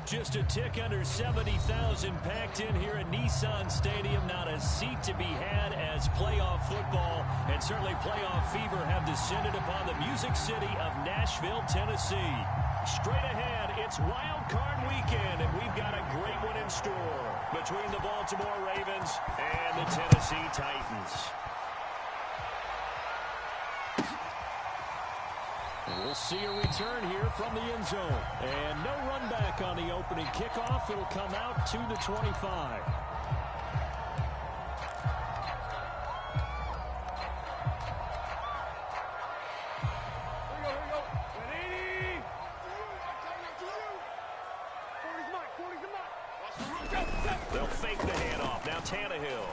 Just a tick under 70,000 packed in here at Nissan Stadium. Not a seat to be had as playoff football and certainly playoff fever have descended upon the Music City of Nashville, Tennessee. Straight ahead, it's Wildcard weekend, and we've got a great one in store between the Baltimore Ravens and the Tennessee Titans. We'll see a return here from the end zone. And no run back on the opening kickoff. It'll come out to the 25. They'll fake the handoff. Now Tannehill.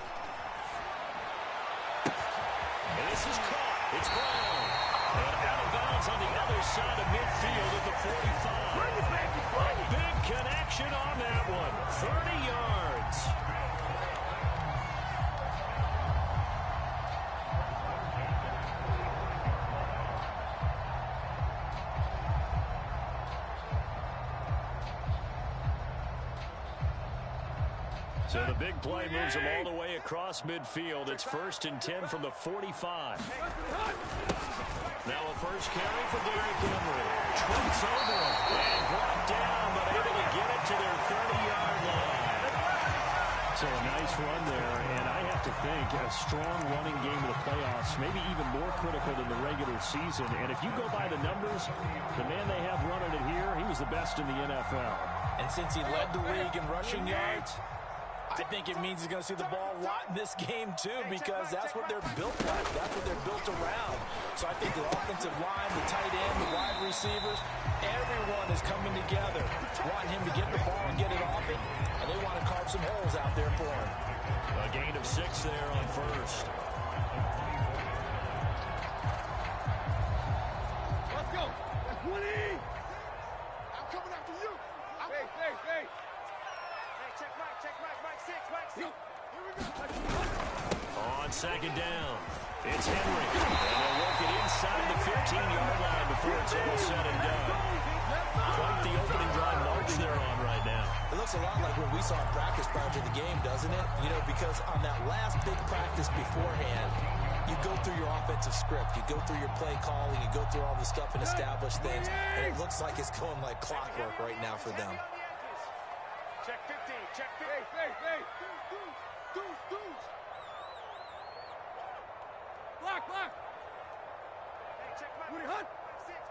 And this is caught. It's Brown. And out of bounds on the other side of midfield at the 45. A big connection on that one. 30 yards. So the big play moves them all the way across midfield. It's 1st and 10 from the 45. Now a first carry for Derrick Henry. Trips over and brought down, but able to get it to their 30-yard line. So a nice run there, and I have to think a strong running game of the playoffs, maybe even more critical than the regular season. And if you go by the numbers, the man they have running it here, he was the best in the NFL. And since he led the league in rushing yards, I think it means he's going to see the ball a lot in this game, too, because that's what they're built like. That's what they're built around. So I think the offensive line, the tight end, the wide receivers, everyone is coming together, wanting him to get the ball and get it off it, and they want to carve some holes out there for him. A gain of 6 there on first. Let's go. That's Woody. I'm coming after you. Hey. Check Mike 6, Mike 6. Here we go. On second down, it's Henry. And they'll work it inside the 15-yard line before it's all said and done. Quite the opening drive march they're on right now. It looks a lot like what we saw in practice prior to the game, doesn't it? You know, because on that last big practice beforehand, you go through your offensive script, you go through your play calling, you go through all the stuff and establish things, and it looks like it's going like clockwork right now for them. Check 15, check 15. Hey. Deuce. Block. Hey, check Mike. Woody Hunt.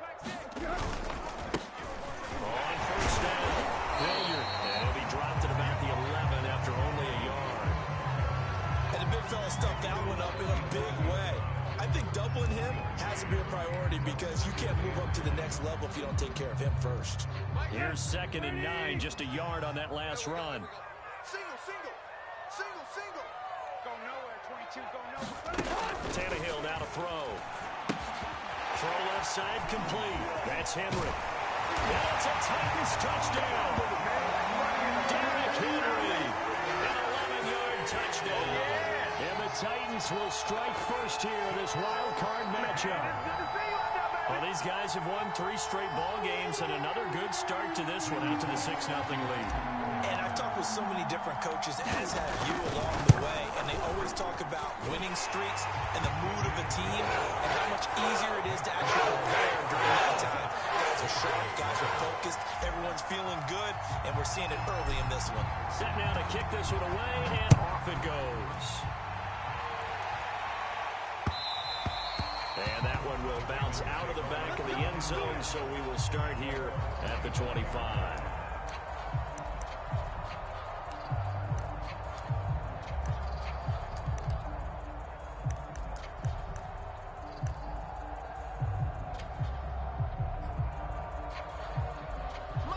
Mike 6. On first down, Hilliard. And he'll be dropped at about the 11 after only a yard. And the big fella stuffed that one up in a big way. I think doubling him has to be a priority because you can't move up to the next level if you don't take care of him first. Here's 2nd and 9, just a yard on that last run. Single. Go nowhere, 22, go nowhere. Tannehill now to throw. Throw left side complete. That's Henry. And it's a Titans touchdown. Derrick Henry. An 11-yard touchdown. And the Titans will strike first here in this wild card matchup. Well, these guys have won 3 straight ball games and another good start to this one out to the 6-0 lead. And I've talked with so many different coaches, as have you along the way, and they always talk about winning streaks and the mood of a team and how much easier it is to actually prepare during that time. Guys are sharp, guys are focused, everyone's feeling good, and we're seeing it early in this one. Set now to kick this one away, and off it goes. And that one will bounce out of the back of the end zone, so we will start here at the 25.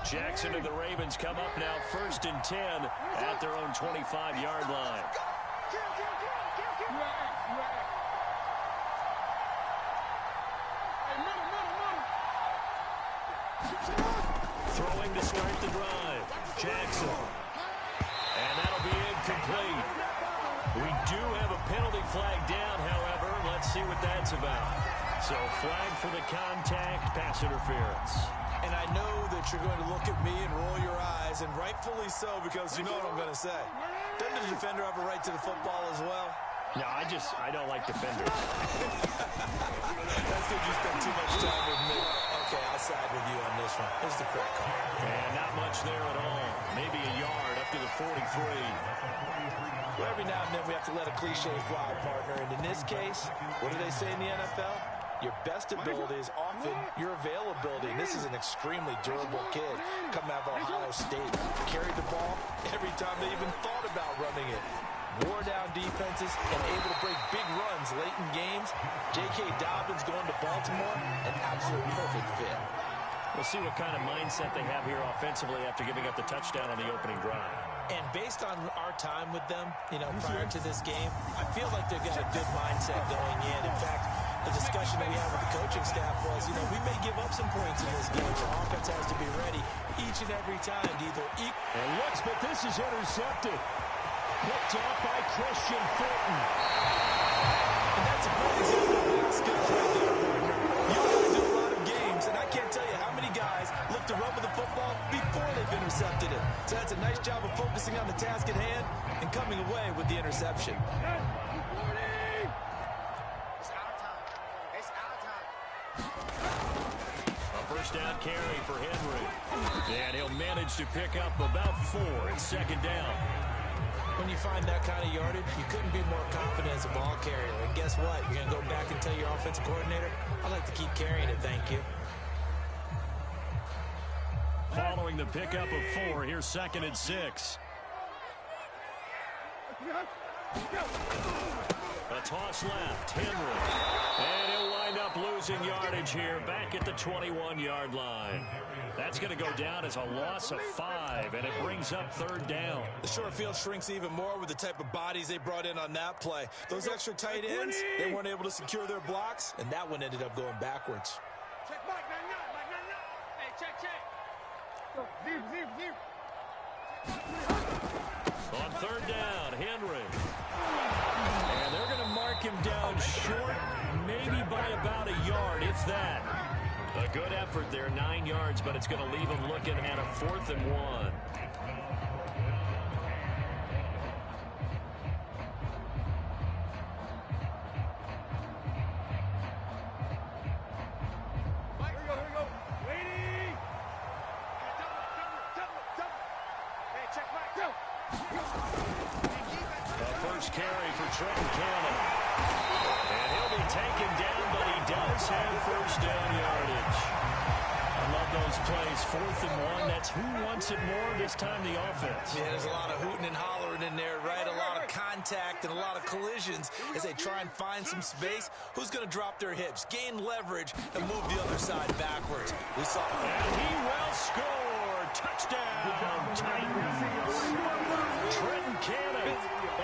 Jackson and the Ravens come up now 1st and 10 at their own 25-yard line. Throwing to start the drive. Jackson. And that'll be incomplete. We do have a penalty flag down, however. Let's see what that's about. So flag for the contact, pass interference. And I know that you're going to look at me and roll your eyes, and rightfully so, because you know what I'm going to say. Doesn't the defender have a right to the football as well? No, I don't like defenders. That's because you spend too much time with me. Okay, I'll side with you on this one. Here's the correct call. And not much there at all. Maybe a yard up to the 43. Well, every now and then we have to let a cliche fly, partner. And in this case, what do they say in the NFL? Your best ability is often your availability. And this is an extremely durable kid coming out of Ohio State. Carried the ball every time they even thought about running it. Wore down defenses and able to break big runs late in games. J.K. Dobbins going to Baltimore, an absolute perfect fit. We'll see what kind of mindset they have here offensively after giving up the touchdown on the opening drive. And based on our time with them, prior to this game, I feel like they've got a good mindset going in. In fact, the discussion that we had with the coaching staff was, we may give up some points in this game, so offense has to be ready each and every time to either equal. And looks, but this is intercepted. Picked off by Christian Fulton. And that's a great example of that skills right there, partner. You got to do a lot of games, and I can't tell you how many guys look to run with the football before they've intercepted it. So that's a nice job of focusing on the task at hand and coming away with the interception. First down carry for Henry. And he'll manage to pick up about 4 at second down. When you find that kind of yardage, you couldn't be more confident as a ball carrier. And guess what? You're going to go back and tell your offensive coordinator, I'd like to keep carrying it, thank you. Following the pickup of 4, here's 2nd and 6. A toss left, Henry. And he'll wind up losing yardage here back at the 21-yard line. That's going to go down as a loss of 5, and it brings up 3rd down. The short field shrinks even more with the type of bodies they brought in on that play. Those extra tight ends, they weren't able to secure their blocks, and that one ended up going backwards. Check Mike, 9-9. Hey, check. On 3rd down, Henry. And they're going to mark him down short, maybe by about a yard, if that. A good effort there, 9 yards, but it's going to leave him looking at a 4th and 1. Mike, here we go. Waiting. Double. Hey, check Mike. Go. The first carry for Trenton Cannon. And he'll be taken down, but he does have first down yardage. I love those plays. 4th and 1. That's who wants it more this time, the offense. Yeah, there's a lot of hooting and hollering in there, right? A lot of contact and a lot of collisions as they try and find some space. Who's going to drop their hips, gain leverage, and move the other side backwards? We saw. And he will score. Touchdown, Titans. Trenton Cannon.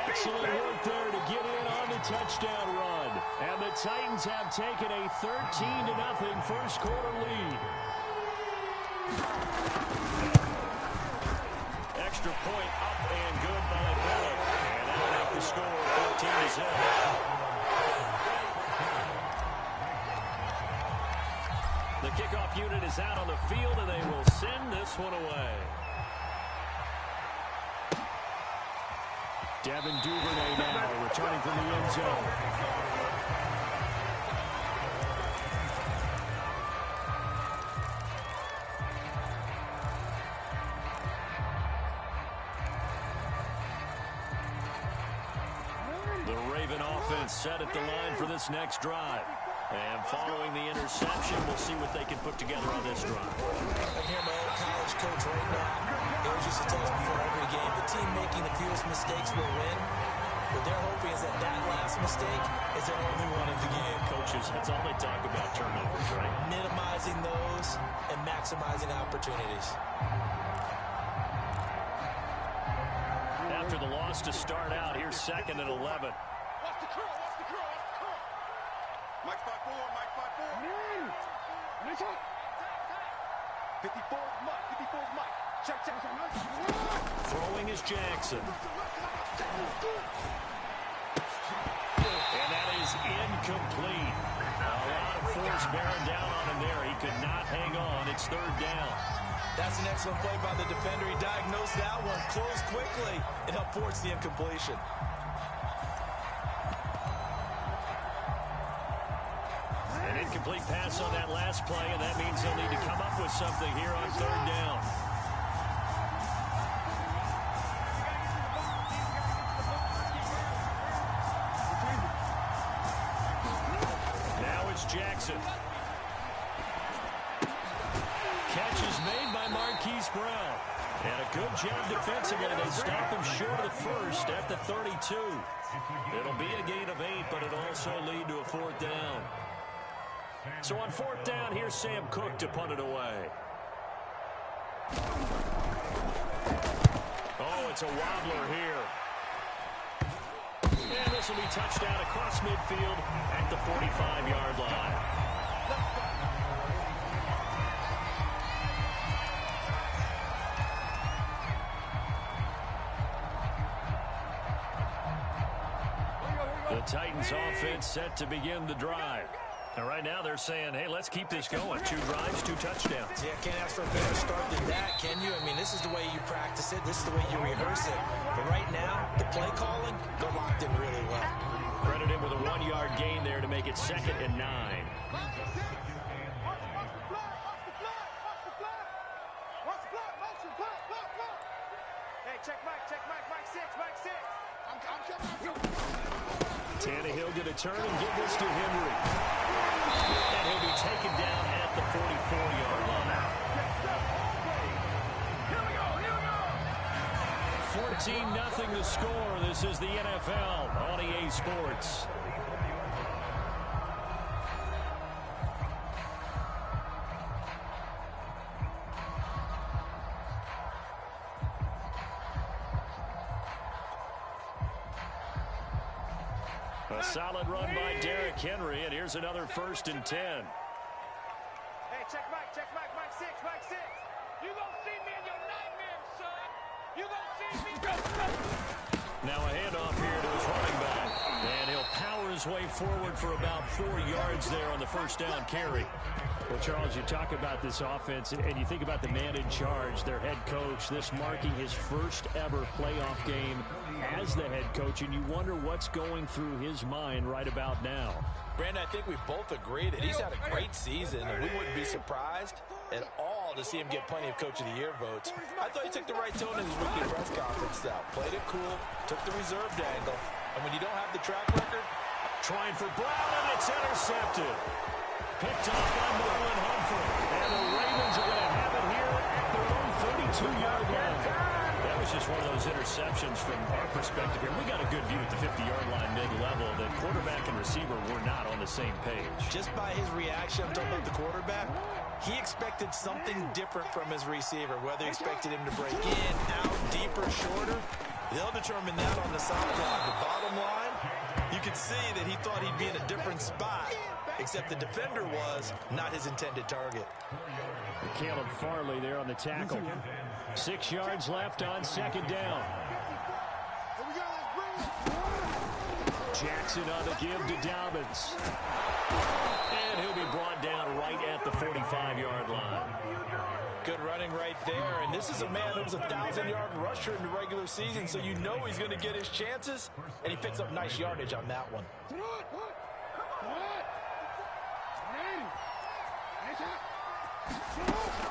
Excellent work there to get in on the touchdown run. And the Titans have taken a 13-0 first quarter lead. Extra point up and good by Bennett. And that'll make the score 14-0. The kickoff unit is out on the field, and they will send this one away. Devin Duvernay now returning from the end zone. The Raven offense set at the line for this next drive. And following the interception, we'll see what they can put together on this drive. I hear my old college coach right now. He always used to tell us before every game, the team making the fewest mistakes will win. What they're hoping is that last mistake is their only one of the game. Coaches, that's all they talk about, turnovers, right? Minimizing those and maximizing opportunities. After the loss to start out, here's 2nd and 11. Watch the curl. Mike 5-4. 54's Mike. Check. Throwing is Jackson. And that is incomplete. A lot of force bearing down on him there. He could not hang on. It's third down. That's an excellent play by the defender. He diagnosed that one, closed quickly, and helped force the incompletion. An incomplete pass on that last play, and that means they'll need to come up with something here on third down. Now it's Jackson. Catch is made by Marquise Brown. And a good job defensively. They stop him short of the first at the 32. It'll be a gain of 8, but it'll also lead to a fourth down. So on fourth down, here's Sam Cook to punt it away. Oh, it's a wobbler here. And this will be touchdown across midfield at the 45-yard line. The Titans offense set to begin the drive. And right now they're saying, hey, let's keep this going. 2 drives, 2 touchdowns. Yeah, can't ask for a better start than that, can you? I mean, this is the way you practice it. This is the way you rehearse it. But right now, the play calling, they're locked in really well. Credit him with a 1-yard gain there to make it 2nd and 9. Hey, check Mike, Mike 6, Mike 6. I'm coming. Tannehill going to turn and give this to Henry. And he'll be taken down at the 44-yard line. Here we go. 14-0 the score. This is the NFL on EA Sports. A solid run by Derrick Henry, and here's another 1st and 10. Hey, check Mike 6, Mike 6. You gonna see me in your nightmares, son. You gonna see me. Now a handoff here to his running back, and he'll power his way forward for about 4 yards there on the first down carry. Well, Charles, you talk about this offense, and you think about the man in charge, their head coach, this marking his first ever playoff game as the head coach, and you wonder what's going through his mind right about now. Brandon, I think we both agree that he's had a great season, and we wouldn't be surprised at all to see him get plenty of Coach of the Year votes. I thought he took the right tone in his weekly press conference, though. Played it cool, took the reserved angle, and when you don't have the track record, trying for Brown, and it's intercepted. Picked off by Marlon Humphrey. And the Ravens are going to have it here at their own 32-yard line. That was just one of those interceptions from our perspective here. We got a good view at the 50-yard line mid-level that quarterback and receiver were not on the same page. Just by his reaction, I'm talking about the quarterback, he expected something different from his receiver, whether he expected him to break in, out, deeper, shorter. They'll determine that on the sideline. The bottom line, you could see that he thought he'd be in a different spot, except the defender was not his intended target. Caleb Farley there on the tackle. 6 yards left on 2nd down. Jackson on the give to Dobbins. And he'll be brought down right at the 45-yard line. Good running right there, and this is a man who was a 1,000-yard rusher in the regular season, so you know he's going to get his chances, and he picks up nice yardage on that one.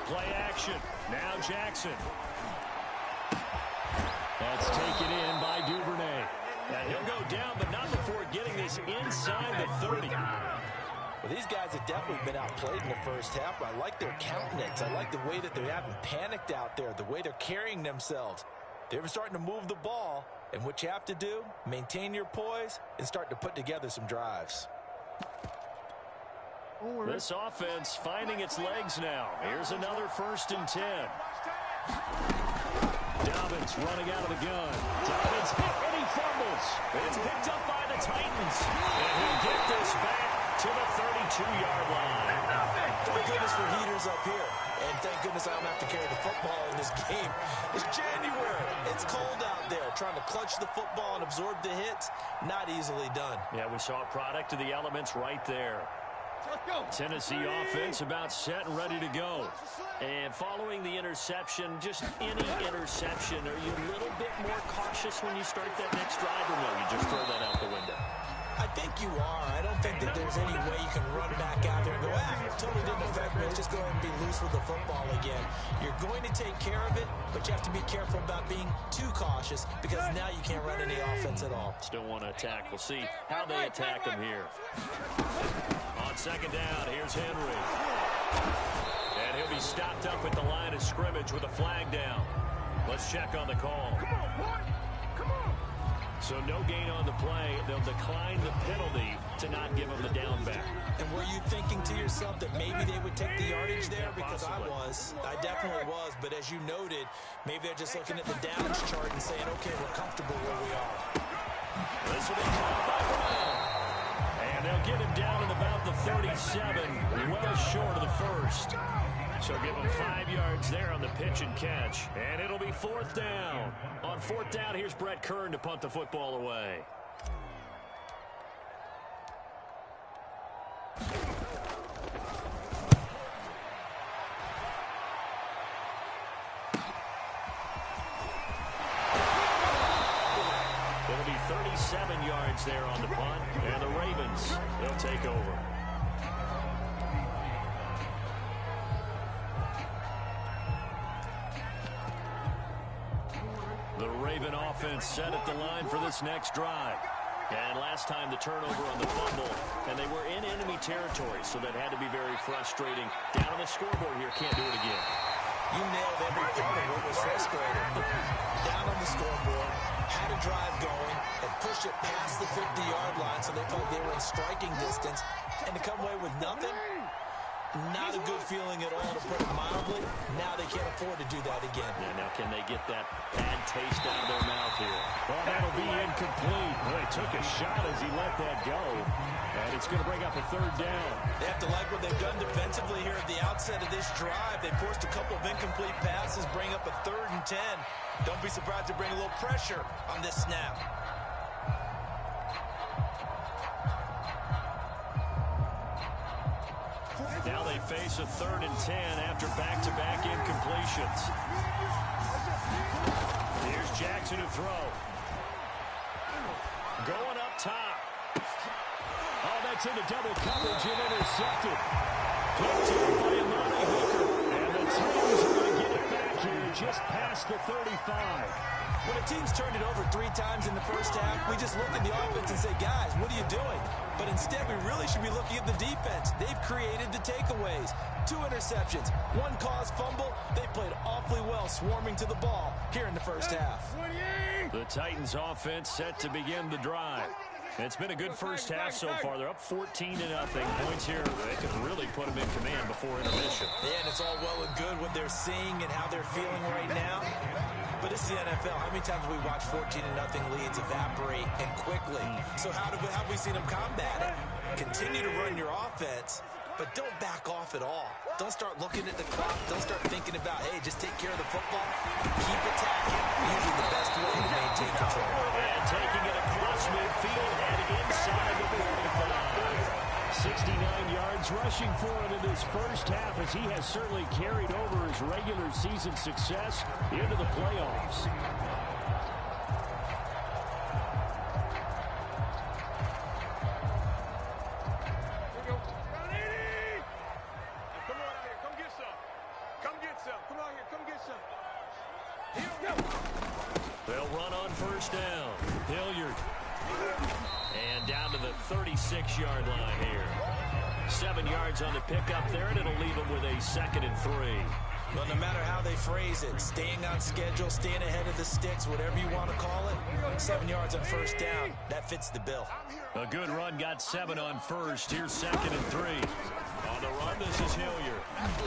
Play action. Now Jackson. That's taken in by Duvernay. And he'll go down, but not before getting this inside the 30. Well, these guys have definitely been outplayed in the first half. I like their countenance. I like the way that they haven't panicked out there, the way they're carrying themselves. They're starting to move the ball, and what you have to do, maintain your poise and start to put together some drives. This offense finding its legs now. Here's another 1st and 10. Dobbins running out of the gun. Dobbins hit and he fumbles. It's picked up by the Titans. And he'll get this back to the 32-yard line. Thank goodness for heaters up here. And thank goodness I don't have to carry the football in this game. It's January. It's cold out there. Trying to clutch the football and absorb the hits, not easily done. Yeah, we saw a product of the elements right there. Tennessee offense about set and ready to go. And following the interception, just any interception, are you a little bit more cautious when you start that next drive, or no, you just throw that out the window? I think you are. I don't think that there's any way you can run back out there and go, totally didn't affect me. Let's just go ahead and be loose with the football again. You're going to take care of it, but you have to be careful about being too cautious because now you can't run any offense at all. Still want to attack. We'll see how they attack him here. On second down, here's Henry. And he'll be stopped up at the line of scrimmage with a flag down. Let's check on the call. Come on, boy. Come on. So no gain on the play. They'll decline the penalty to not give him the down back. And were you thinking to yourself that maybe they would take the yardage there? Because I was. I definitely was. But as you noted, maybe they're just looking at the downs chart and saying, okay, we're comfortable where we are. This will be caught by Brown. And they'll get him down at about the 37, well short of the first. So give him 5 yards there on the pitch and catch. And it'll be fourth down. On fourth down, here's Brett Kern to punt the football away. It'll be 37 yards there on the punt. And the Ravens, they'll take over. The Raven offense set at the line for this next drive. And last time the turnover on the fumble, and they were in enemy territory, so that had to be very frustrating. Down on the scoreboard here, can't do it again. You nailed every part of what was frustrating. Down on the scoreboard, had a drive going, and pushed it past the 50-yard line, so they felt they were in striking distance, and to come away with nothing, not a good feeling at all, to put it mildly. Now they can't afford to do that again. Yeah, now can they get that bad taste out of their mouth here? Well, that'll be incomplete. Well, he took a shot as he let that go. And it's going to bring up a third down. They have to like what they've done defensively here at the outset of this drive. They forced a couple of incomplete passes, bring up a 3rd and 10. Don't be surprised to bring a little pressure on this snap. Now they face a 3rd and 10 after back-to-back incompletions. Here's Jackson to throw. Going up top. Oh, that's into double coverage and intercepted. Picked up by Amani Hooker. And the Titans are going to get it back here just past the 35. When a team's turned it over 3 times in the first half, we just look at the offense and say, guys, what are you doing? But instead, we really should be looking at the defense. They've created the takeaways. 2 interceptions, 1 caused fumble. They played awfully well swarming to the ball here in the first half. The Titans offense set to begin the drive. It's been a good first half so far. They're up 14-0. Points here, they could really put them in command before intermission. Yeah, and it's all well and good what they're seeing and how they're feeling right now. But it's the NFL. How many times have we watched 14-0 leads evaporate and quickly? So how have we seen them combat it? Continue to run your offense, but don't back off at all. Don't start looking at the clock. Don't start thinking about, hey, just take care of the football. Keep attacking. Usually the best way to maintain control. And taking it across midfield and inside the 45. 69 yards rushing for him in this first half, as he has certainly carried over his regular season success into the playoffs. They'll run on first down. Hilliard. And down to the 36-yard line here. 7 yards on the pickup there, and it'll leave them with a 2nd and 3. Well, no matter how they phrase it, staying on schedule, staying ahead of the sticks, whatever you want to call it, 7 yards on first down, that fits the bill. A good run, got 7 on first. Here's 2nd and 3. On the run, this is Hilliard.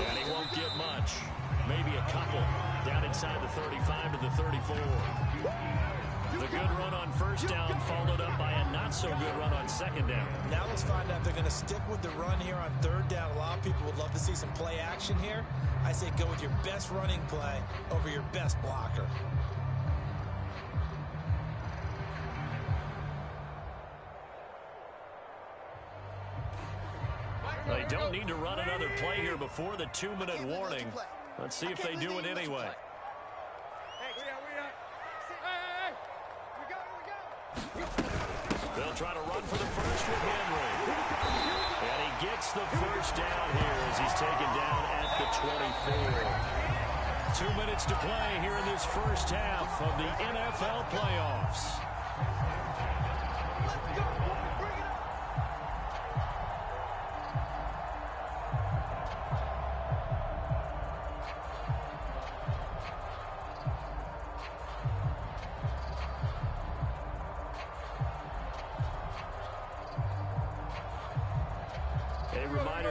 And he won't get much. Maybe a couple. Down inside the 35 to the 34. The good run on first down followed up by a not-so-good run on second down. Now let's find out if they're going to stick with the run here on third down. A lot of people would love to see some play action here. I say go with your best running play over your best blocker. They don't need to run another play here before the 2-minute warning. Let's see if they do it anyway. They'll try to run for the first with Henry. And he gets the first down here as he's taken down at the 24. 2 minutes to play here in this first half of the NFL playoffs.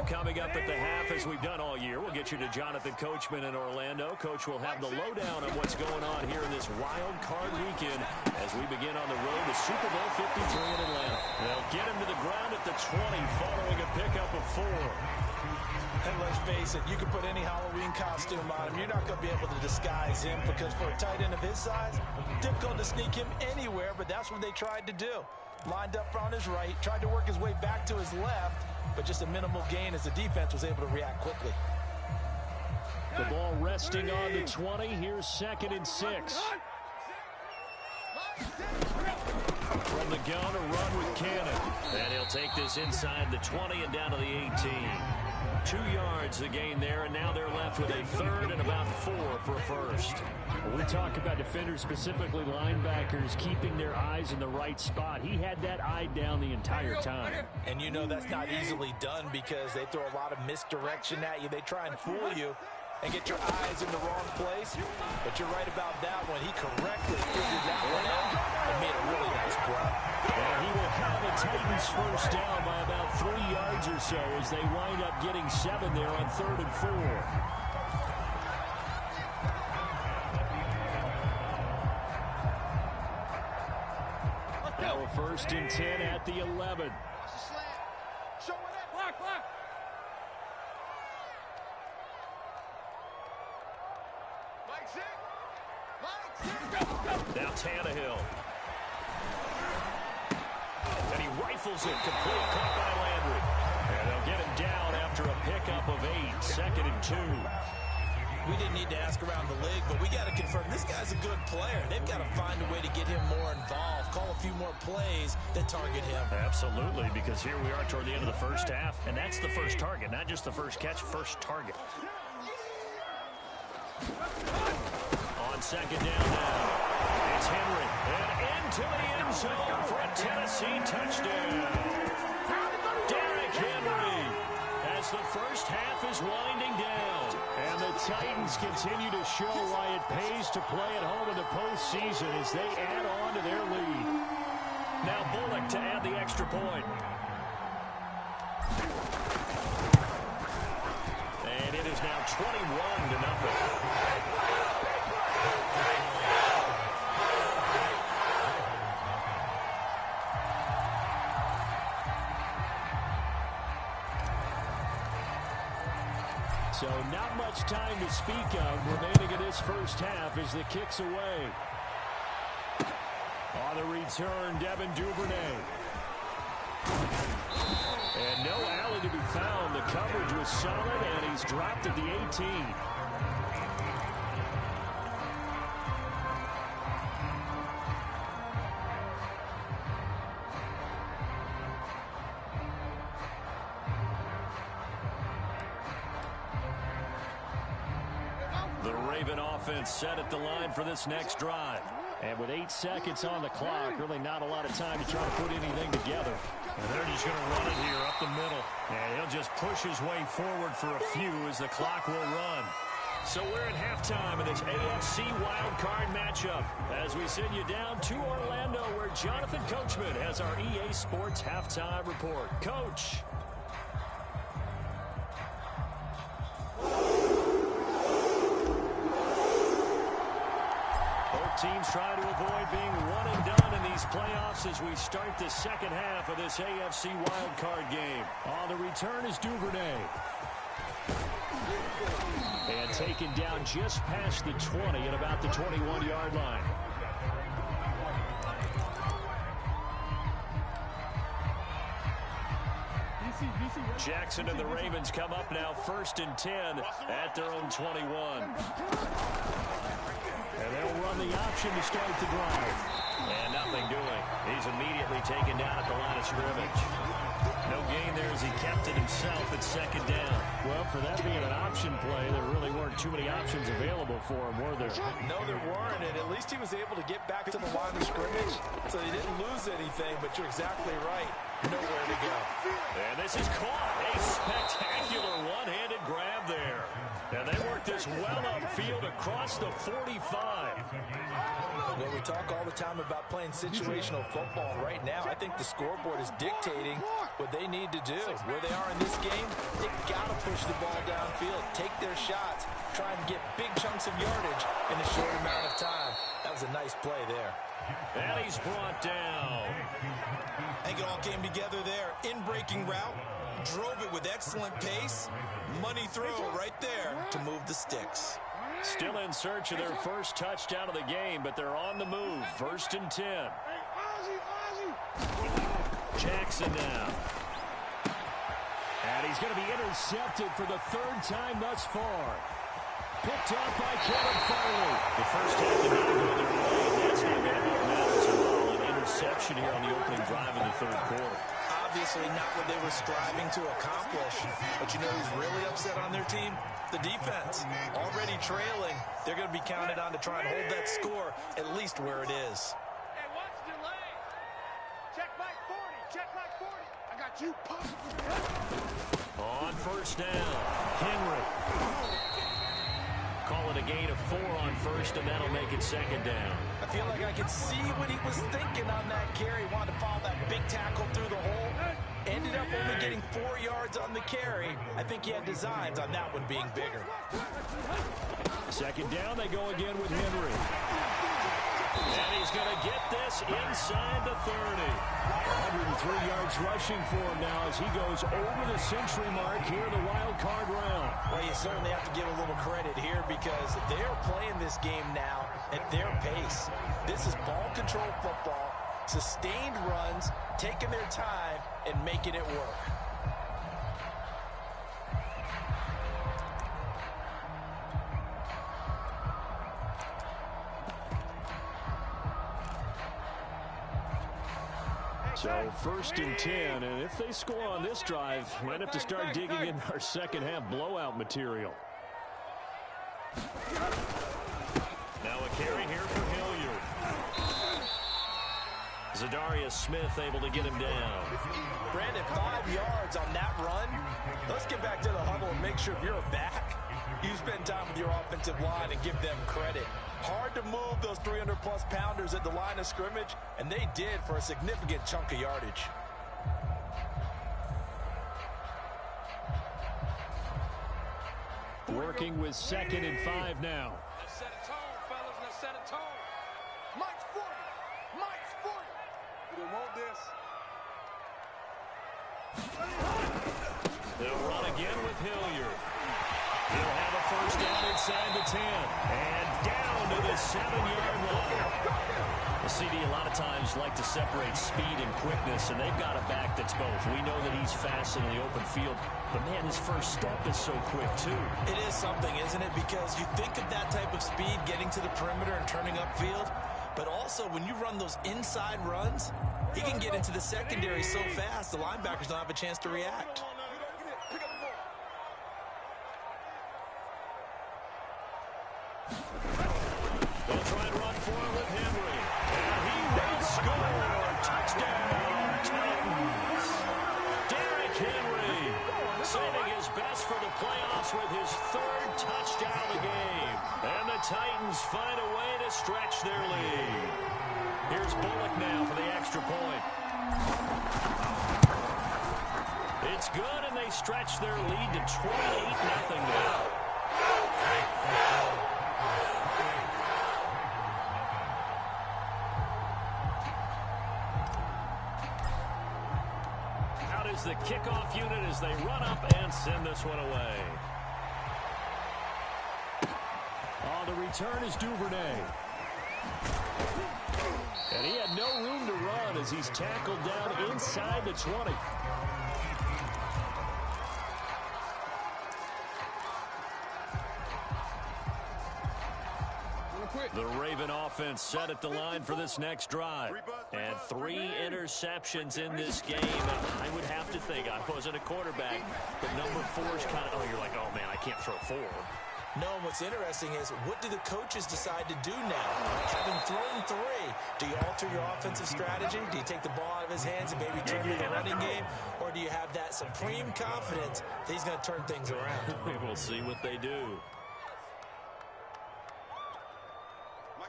Coming up at the half, as we've done all year, we'll get you to Jonathan Coachman in Orlando. Coach will have the lowdown on what's going on here in this wild card weekend as we begin on the road to Super Bowl 53 in Atlanta. They'll get him to the ground at the 20 following a pickup of 4. And let's face it, you can put any Halloween costume on him. You're not going to be able to disguise him because for a tight end of his size, difficult to sneak him anywhere, but that's what they tried to do. Lined up on his right, tried to work his way back to his left, but just a minimal gain as the defense was able to react quickly. The ball resting on the 20. Here's 2nd and 6. From the gun, a run with Cannon. And he'll take this inside the 20 and down to the 18. 2 yards the gain there, and now they're left with a 3rd and about 4 for a first. When we talk about defenders, specifically linebackers, keeping their eyes in the right spot. He had that eye down the entire time. And you know that's not easily done because they throw a lot of misdirection at you. They try and fool you and get your eyes in the wrong place. But you're right about that one. He correctly figured that one out and made a really nice play. And he will have the Titans first down by about 3 yards or so as they wind up getting 7 there on 3rd and 4. Now a 1st and 10 at the 11. Now Tannehill. And he rifles it, complete, caught by Landry. And they'll get him down after a pickup of 8, 2nd and 2. We didn't need to ask around the league, but we got to confirm this guy's a good player. They've got to find a way to get him more involved, call a few more plays that target him. Absolutely, because here we are toward the end of the first half, and that's the first target, not just the first catch, first target. On 2nd down now, it's Henry, and into the end zone for a Tennessee touchdown. Derrick Henry, as the first half is winding down. And the Titans continue to show why it pays to play at home in the postseason as they add on to their lead. Now Bullock to add the extra point. And it is now 21-0. So not much time to speak of remaining in this first half as the kick's away. On the return, Devin Duvernay. And no alley to be found. The coverage was solid, and he's dropped at the 18. Offense set at the line for this next drive. And with 8 seconds on the clock, really not a lot of time to try to put anything together. And they're just going to run it here up the middle. And he'll just push his way forward for a few as the clock will run. So we're at halftime in this AFC Wildcard matchup as we send you down to Orlando where Jonathan Coachman has our EA Sports halftime report. Coach. Teams try to avoid being one and done in these playoffs as we start the second half of this AFC wildcard game. On the return is Duvernay. And taken down just past the 20 at about the 21-yard line. Jackson and the Ravens come up now 1st and 10 at their own 21. And they'll run the option to start the drive. And nothing doing. He's immediately taken down at the line of scrimmage. No gain there as he kept it himself at 2nd down. Well, for that being an option play, there really weren't too many options available for him, were there? No, there weren't, and at least he was able to get back to the line of scrimmage, so he didn't lose anything, but you're exactly right. Nowhere to go. And this is caught. A spectacular one-handed grab there. And they work this well upfield across the 45. Well, we talk all the time about playing situational football. Right now, I think the scoreboard is dictating what they need to do. Where they are in this game, they've got to push the ball downfield, take their shots, try and get big chunks of yardage in a short amount of time. That was a nice play there. And he's brought down. I think it all came together there. In-breaking route, drove it with excellent pace. Money throw right there to move the sticks. Still in search of their first touchdown of the game, but they're on the move. 1st and 10. Jackson now. And he's going to be intercepted for the 3rd time thus far. Picked up by Kevin Farley. The first half did not go their way, and that's not going to help matters at all. An interception here on the opening drive in the 3rd quarter. Obviously not what they were striving to accomplish. But you know who's really upset on their team? The defense. Already trailing. They're going to be counted on to try and hold that score at least where it is. Hey, watch the delay. Check Mike 40. Check Mike 40. I got you. On 1st down, Henry. Call it a gain of 4 on 1st, and that'll make it 2nd down. I feel like I could see what he was thinking on that carry. Wanted to follow that big tackle through the hole. Ended up only getting 4 yards on the carry. I think he had designs on that one being bigger. 2nd down, they go again with Henry. And he's going to get this inside the 30. 103 yards rushing for him now as he goes over the century mark here in the wild card round. Well, you certainly have to give a little credit here because they're playing this game now at their pace. This is ball control football, sustained runs, taking their time and making it work. So 1st and 10, and if they score on this drive, might have to start digging in our second half blowout material. Now a carry here for Hilliard. Zadarius Smith able to get him down. Brandon, 5 yards on that run. Let's get back to the huddle and make sure you're back. You spend time with your offensive line and give them credit. Hard to move those 300-plus pounders at the line of scrimmage, and they did for a significant chunk of yardage. Working with 2nd and 5 now. Let's set a tone, fellas. Let's set a tone. Mike's 40. Mike's 40. We don't want this. They'll run again with Hilliard. He'll have a 1st down inside the 10. And down to the 7-yard line. The CD a lot of times like to separate speed and quickness, and they've got a back that's both. We know that he's fast in the open field, but man, his first step is so quick too. It is something, isn't it? Because you think of that type of speed getting to the perimeter and turning upfield, but also when you run those inside runs, he can get into the secondary so fast the linebackers don't have a chance to react. They'll try and run for it with Henry. And he will score. Touchdown, Titans. Derrick Henry saving his best for the playoffs with his 3rd touchdown of the game. And the Titans find a way to stretch their lead. Here's Bullock now for the extra point. It's good, and they stretch their lead to 28-0 now. Is the kickoff unit as they run up and send this one away. On the return is Duvernay. And he had no room to run as he's tackled down inside the 20. offense set at the line for this next drive. And 3 interceptions in this game. I would have to think, I wasn't a quarterback, but number 4 is kind of, you're like, oh, man, I can't throw 4. No, what's interesting is what do the coaches decide to do now? Having thrown 3, do you alter your offensive strategy? Do you take the ball out of his hands and maybe turn to the running game? Or do you have that supreme confidence that he's going to turn things around? We'll see what they do.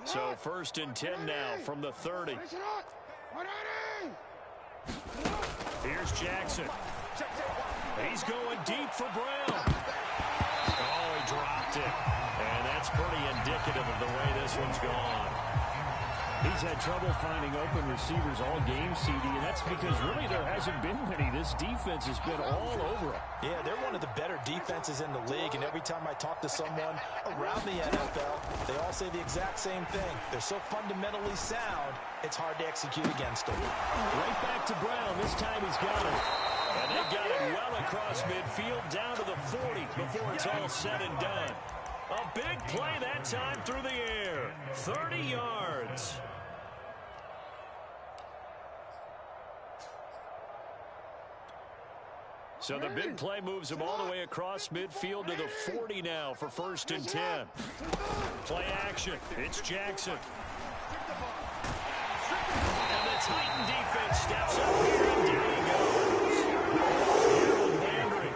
So 1st and 10 now from the 30. Here's Jackson. He's going deep for Brown. Oh, he dropped it. And that's pretty indicative of the way this one's gone. He's had trouble finding open receivers all game, CD, and that's because really there hasn't been many. This defense has been all over him. Yeah, they're one of the better defenses in the league, and every time I talk to someone around the NFL, they all say the exact same thing. They're so fundamentally sound, it's hard to execute against them. Right back to Brown. This time he's got it. And they've got it well across midfield down to the 40 before it's all said and done. A big play that time through the air. 30 yards. So the big play moves him all the way across midfield to the 40 now for 1st and 10. Play action. It's Jackson. And the Titan defense steps up here, and down he goes. Landry.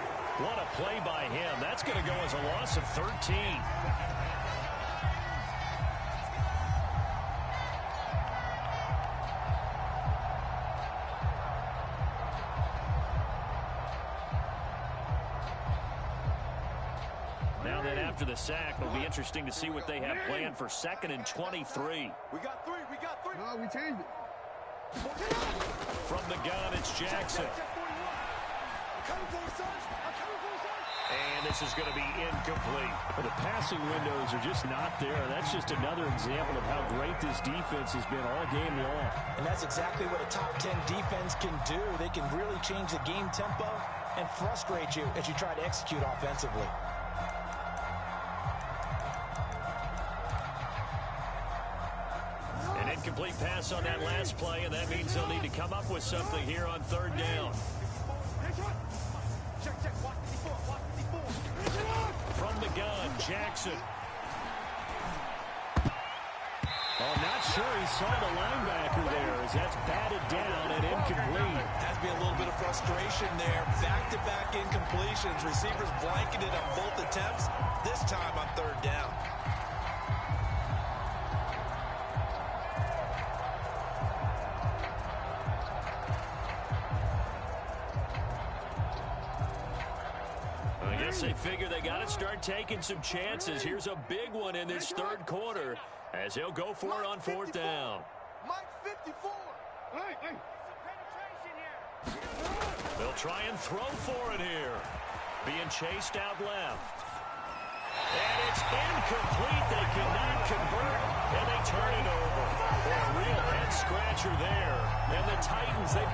What a play by him. That's going to go as a loss of 13. Now that after the sack, it'll be interesting to see what they have planned for 2nd and 23. We got 3. No, we changed it. From the gun, it's Jackson. And this is going to be incomplete. Well, the passing windows are just not there. That's just another example of how great this defense has been all game long. And that's exactly what a top 10 defense can do. They can really change the game tempo and frustrate you as you try to execute offensively. An incomplete pass on that last play, and that means they'll need to come up with something here on 3rd down. From the gun, Jackson. Oh, not sure he saw the linebacker there as that's batted down and incomplete. Has to be a little bit of frustration there. Back-to-back incompletions. Receivers blanketed on both attempts, this time on 3rd down. I guess they figure they got to start taking some chances. Here's a big one in this 3rd quarter as he'll go for it on 4th down. Mike 54. Hey. They'll try and throw for it here. Being chased out left. And it's incomplete. They cannot convert, and they turn it over. A real head scratcher there. And the Titans, they